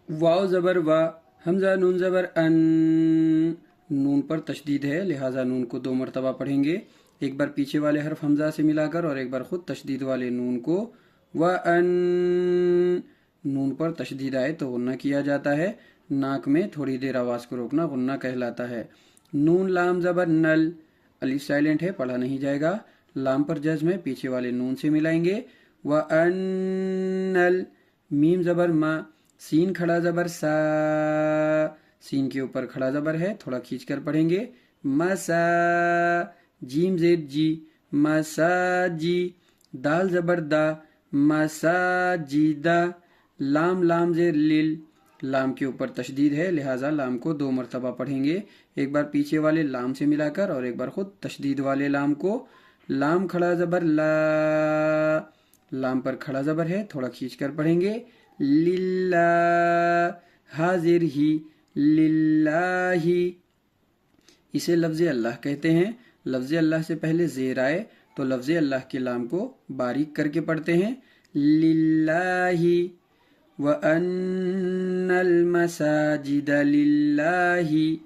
वाव ज़बर वा, हमज़ा नून ज़बर अन, नून पर तशदीद है लिहाजा नून को 2 मरतबा पढ़ेंगे। एक बार पीछे वाले हर्फ हमज़ा से मिलाकर और एक बार खुद तशदीद वाले नून को। व अन, नून पर तशदीद आए तो गुन्ना किया जाता है। नाक में थोड़ी देर आवाज़ को रोकना गुन्ना कहलाता है। नून लाम ज़बर नल, अलिफ साइलेंट है, पढ़ा नहीं जाएगा। लाम पर जज्म है, पीछे वाले नून से मिलाएंगे। व अन, मीम ज़बर मा, सीन खड़ा ज़बर सा, सीन के ऊपर खड़ा ज़बर है, थोड़ा खींच कर पढ़ेंगे। मसा, जीम जेड जी, मसाजी। दाल ज़बर दा, मसाजिदा। लाम लाम जेर लिल, लाम के ऊपर तशदीद है लिहाजा लाम को 2 मरतबा पढ़ेंगे। एक बार पीछे वाले लाम से मिलाकर और एक बार खुद तशदीद वाले लाम को। लाम खड़ा ज़बर ला, लाम पर खड़ा ज़बर है, थोड़ा खींच कर पढ़ेंगे। लिल्ला, हाजिर ही, लिल्लाही। इसे लफ्ज़ अल्लाह कहते हैं। लफ्ज़ अल्लाह से पहले ज़ेर आए तो लफ्ज़ अल्लाह के लाम को बारीक करके पढ़ते हैं। लिल्लाही व अन्नल मसाजिद लिल्लाही।